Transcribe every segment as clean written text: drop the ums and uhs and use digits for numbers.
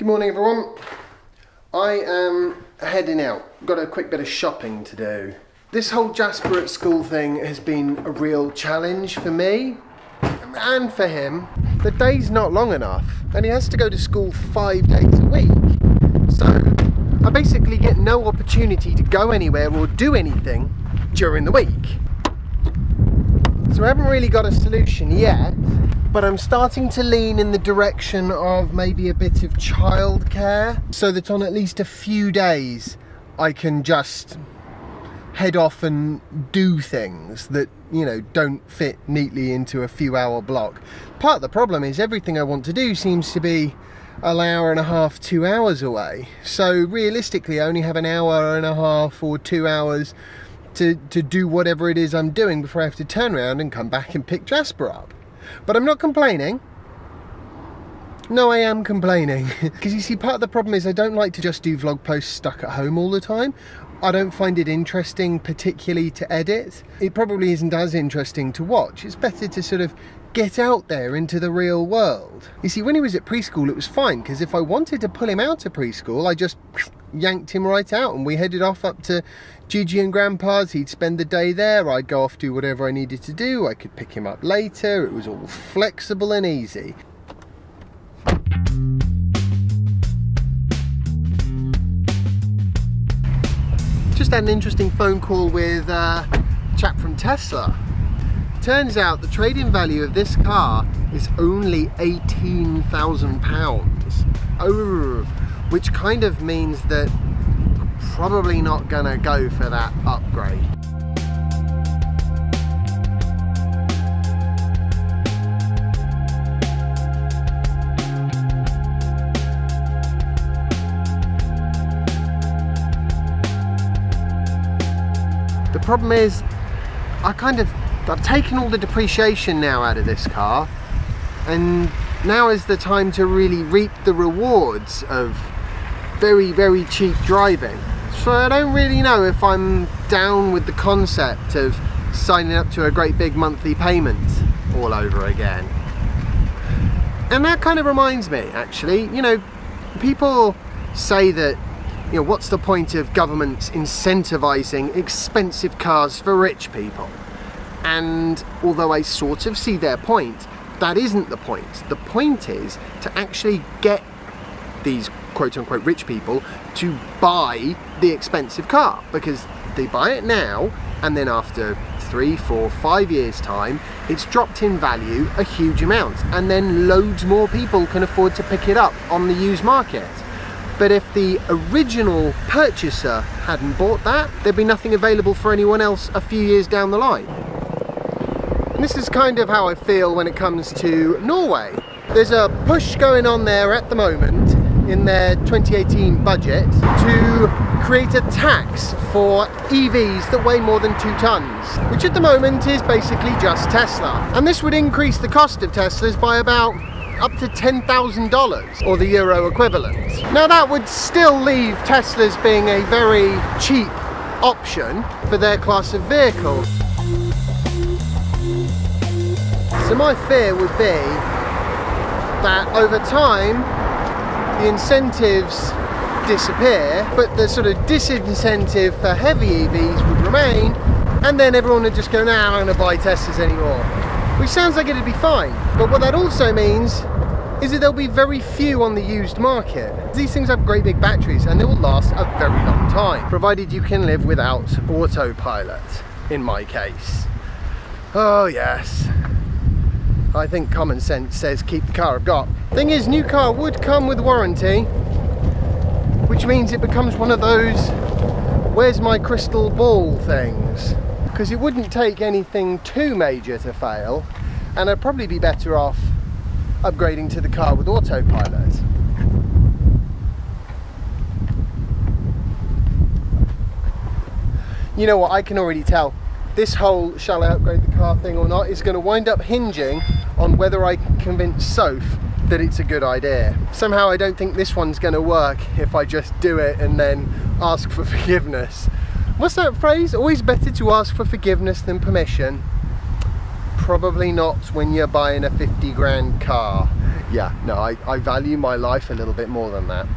Good morning everyone. I am heading out. Got a quick bit of shopping to do. This whole Jasper at school thing has been a real challenge for me and for him. The day's not long enough and he has to go to school 5 days a week. So I basically get no opportunity to go anywhere or do anything during the week. So I haven't really got a solution yet, but I'm starting to lean in the direction of maybe a bit of childcare, so that on at least a few days I can just head off and do things that, you know, don't fit neatly into a few hour block. Part of the problem is everything I want to do seems to be an hour and a half, 2 hours away. So realistically I only have an hour and a half or 2 hours to do whatever it is I'm doing before I have to turn around and come back and pick Jasper up. But I'm not complaining. No, I am complaining. Because you see, part of the problem is I don't like to just do vlog posts stuck at home all the time. I don't find it interesting particularly to edit. It probably isn't as interesting to watch. It's better to sort of get out there into the real world. You see, when he was at preschool it was fine, because if I wanted to pull him out of preschool I just yanked him right out and we headed off up to Gigi and Grandpa's. He'd spend the day there, I'd go off do whatever I needed to do, I could pick him up later, it was all flexible and easy. Just had an interesting phone call with a chap from Tesla. Turns out the trade-in value of this car is only £18,000. Oh, which kind of means that I'm probably not gonna go for that upgrade. The problem is, I've taken all the depreciation now out of this car, and now is the time to really reap the rewards of very, very cheap driving. So I don't really know if I'm down with the concept of signing up to a great big monthly payment all over again. And that kind of reminds me, actually, you know, people say that, you know, what's the point of governments incentivizing expensive cars for rich people? And although I sort of see their point, that isn't the point. The point is to actually get these quote-unquote rich people to buy the expensive car, because they buy it now and then after 3, 4, 5 years time it's dropped in value a huge amount, and then loads more people can afford to pick it up on the used market. But if the original purchaser hadn't bought that, there'd be nothing available for anyone else a few years down the line. And this is kind of how I feel when it comes to Norway. There's a push going on there at the moment in their 2018 budget to create a tax for EVs that weigh more than 2 tons, which at the moment is basically just Tesla. And this would increase the cost of Teslas by about up to $10,000, or the euro equivalent. Now that would still leave Teslas being a very cheap option for their class of vehicle. So my fear would be that over time the incentives disappear, but the sort of disincentive for heavy EVs would remain, and then everyone would just go, nah, I'm not going to buy Teslas anymore. Which sounds like it'd be fine, but what that also means is that there'll be very few on the used market. These things have great big batteries and they will last a very long time, provided you can live without autopilot, in my case. Oh yes, I think common sense says keep the car I've got. Thing is, new car would come with warranty, which means it becomes one of those where's my crystal ball things, because it wouldn't take anything too major to fail, and I'd probably be better off upgrading to the car with autopilot. You know what, I can already tell this whole shall I upgrade the car thing or not is going to wind up hinging on whether I can convince Soph that it's a good idea. Somehow I don't think this one's going to work if I just do it and then ask for forgiveness. What's that phrase? Always better to ask for forgiveness than permission. Probably not when you're buying a 50 grand car. Yeah, no, I value my life a little bit more than that.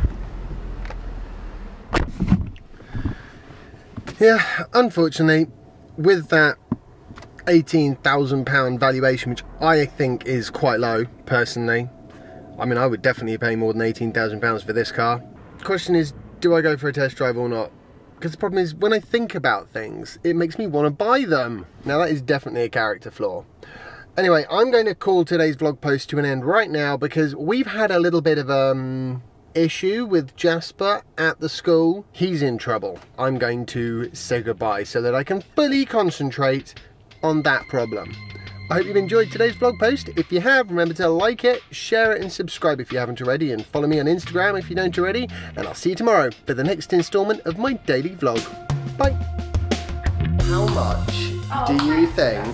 Yeah, unfortunately, with that £18,000 valuation, which I think is quite low, personally. I mean, I would definitely pay more than £18,000 for this car. The question is, do I go for a test drive or not? Because the problem is, when I think about things, it makes me want to buy them. Now, that is definitely a character flaw. Anyway, I'm going to call today's vlog post to an end right now because we've had a little bit of issue with Jasper at the school. He's in trouble. I'm going to say goodbye so that I can fully concentrate on that problem. I hope you've enjoyed today's vlog post. If you have, remember to like it, share it and subscribe if you haven't already, and follow me on Instagram if you don't already, and I'll see you tomorrow for the next installment of my daily vlog. Bye! How much do you think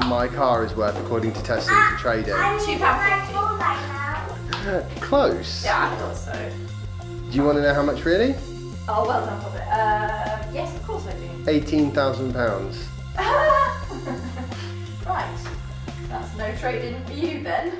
my car is worth according to Tesla's trading? £2.50. Close. Yeah, I thought so. Do you want to know how much really? Oh, well done, Robert. Yes, of course I do. £18,000. Right. That's no trade-in for you then.